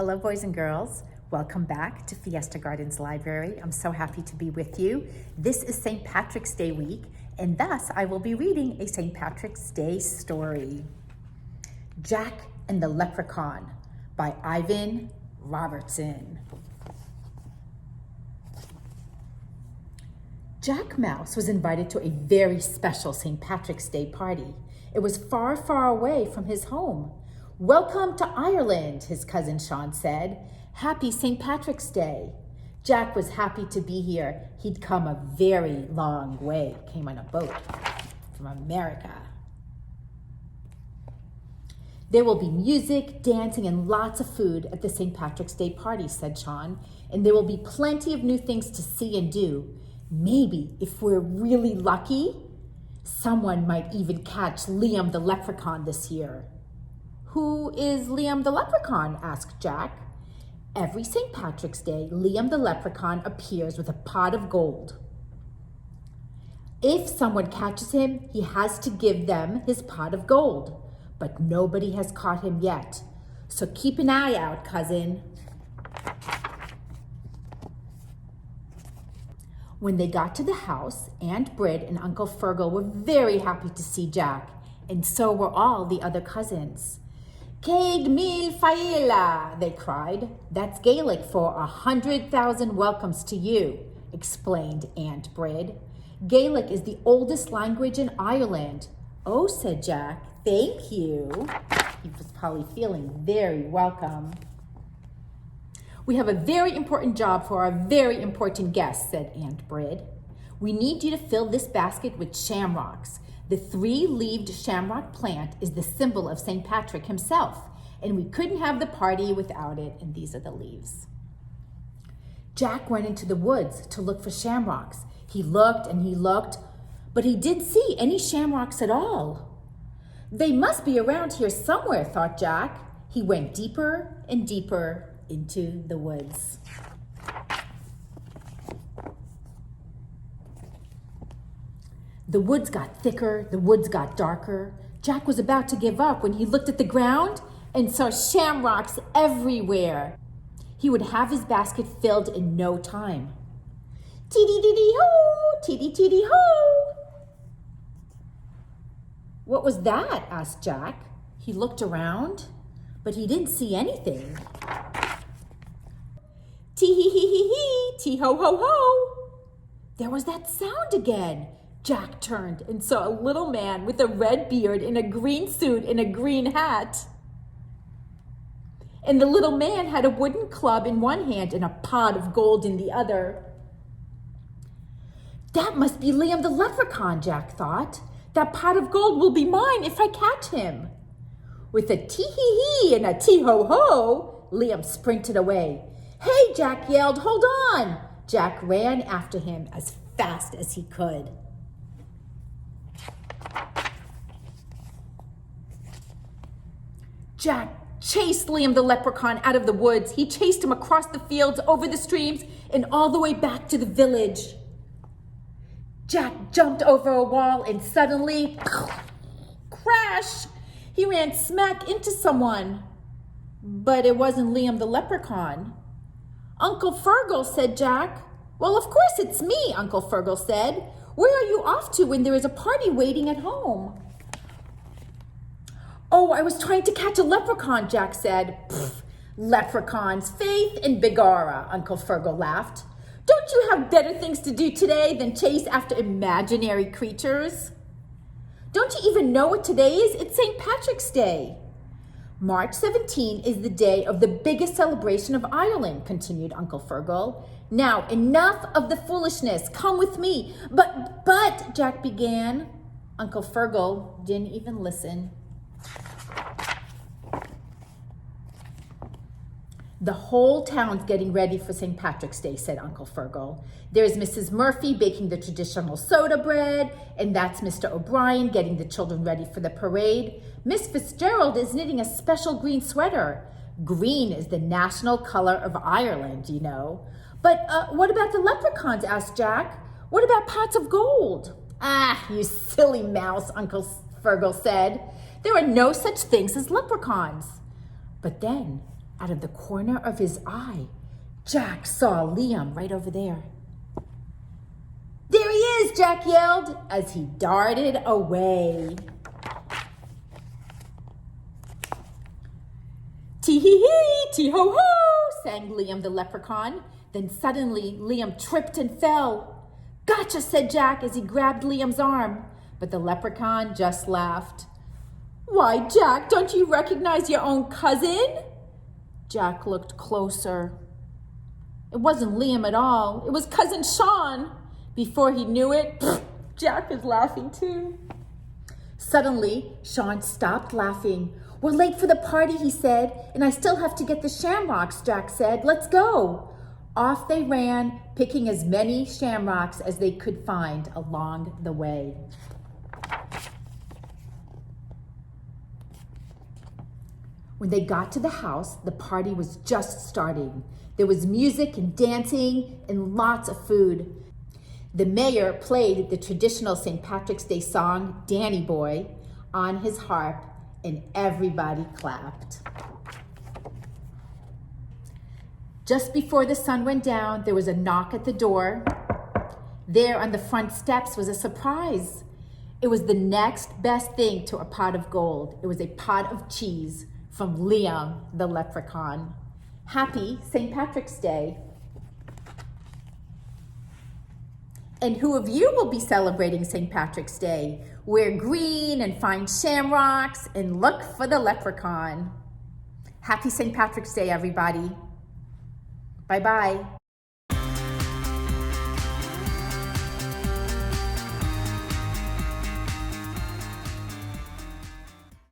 Hello, boys and girls. Welcome back to Fiesta Gardens Library. I'm so happy to be with you. This is St. Patrick's Day week, and thus I will be reading a St. Patrick's Day story. Jack and the Leprechaun by Ivan Robertson. Jack Mouse was invited to a very special St. Patrick's Day party. It was far, far away from his home. "Welcome to Ireland," his cousin Sean said. "Happy St. Patrick's Day." Jack was happy to be here. He'd come a very long way, came on a boat from America. "There will be music, dancing, and lots of food at the St. Patrick's Day party," said Sean, "and there will be plenty of new things to see and do. Maybe, if we're really lucky, someone might even catch Liam the Leprechaun this year." "Who is Liam the Leprechaun?" asked Jack. "Every St. Patrick's Day, Liam the Leprechaun appears with a pot of gold. If someone catches him, he has to give them his pot of gold. But nobody has caught him yet. So keep an eye out, cousin." When they got to the house, Aunt Brid and Uncle Fergal were very happy to see Jack, and so were all the other cousins. "Céad Míle Fáile," they cried. "That's Gaelic for 100,000 welcomes to you," explained Aunt Brid. "Gaelic is the oldest language in Ireland." "Oh," said Jack, "thank you." He was probably feeling very welcome. "We have a very important job for our very important guests," said Aunt Brid. "We need you to fill this basket with shamrocks. The three-leaved shamrock plant is the symbol of St. Patrick himself, and we couldn't have the party without it, and these are the leaves." Jack went into the woods to look for shamrocks. He looked and he looked, but he didn't see any shamrocks at all. "They must be around here somewhere," thought Jack. He went deeper and deeper into the woods. The woods got thicker, the woods got darker. Jack was about to give up when he looked at the ground and saw shamrocks everywhere. He would have his basket filled in no time. "Tee-dee-dee-dee-ho! Tee-dee-tee-dee-ho!" "What was that?" asked Jack. He looked around, but he didn't see anything. "Tee-hee-hee-hee-hee! Tee-ho-ho-ho!" There was that sound again. Jack turned and saw a little man with a red beard in a green suit and a green hat. And the little man had a wooden club in one hand and a pot of gold in the other. "That must be Liam the Leprechaun," Jack thought. "That pot of gold will be mine if I catch him." With a tee-hee-hee and a tee-ho-ho, Liam sprinted away. "Hey," Jack yelled, "hold on!" Jack ran after him as fast as he could. Jack chased Liam the Leprechaun out of the woods. He chased him across the fields, over the streams, and all the way back to the village. Jack jumped over a wall and suddenly, crash! He ran smack into someone. But it wasn't Liam the Leprechaun. "Uncle Fergal," said Jack. "Well, of course it's me," Uncle Fergal said. "Where are you off to when there is a party waiting at home?" "Oh, I was trying to catch a leprechaun," Jack said. "Pfft, leprechauns, faith and begorra," Uncle Fergal laughed. "Don't you have better things to do today than chase after imaginary creatures? Don't you even know what today is? It's St. Patrick's Day." "March 17 is the day of the biggest celebration of Ireland," continued Uncle Fergal. "Now, enough of the foolishness. Come with me." But, Jack began. Uncle Fergal didn't even listen. "The whole town's getting ready for St. Patrick's Day," said Uncle Fergal. "There's Mrs. Murphy baking the traditional soda bread, and that's Mr. O'Brien getting the children ready for the parade. Miss Fitzgerald is knitting a special green sweater. Green is the national color of Ireland, you know." But what about the leprechauns?" asked Jack. "What about pots of gold?" "Ah, you silly mouse," Uncle Fergal said. "There are no such things as leprechauns." But then, Out of the corner of his eye, Jack saw Liam right over there. "There he is," Jack yelled as he darted away. "Tee-hee-hee, tee-ho-ho," sang Liam the leprechaun. Then suddenly Liam tripped and fell. "Gotcha," said Jack as he grabbed Liam's arm. But the leprechaun just laughed. "Why, Jack, don't you recognize your own cousin?" Jack looked closer. It wasn't Liam at all. It was Cousin Sean. Before he knew it, Jack was laughing too. Suddenly, Sean stopped laughing. "We're late for the party," he said, "and I still have to get the shamrocks," Jack said. "Let's go." Off they ran, picking as many shamrocks as they could find along the way. When they got to the house, the party was just starting. There was music and dancing and lots of food. The mayor played the traditional St. Patrick's Day song, "Danny Boy," on his harp, and everybody clapped. Just before the sun went down, there was a knock at the door. There on the front steps was a surprise. It was the next best thing to a pot of gold. It was a pot of cheese from Liam the leprechaun. Happy St. Patrick's Day. And who of you will be celebrating St. Patrick's Day? Wear green and find shamrocks and look for the leprechaun. Happy St. Patrick's Day, everybody. Bye-bye.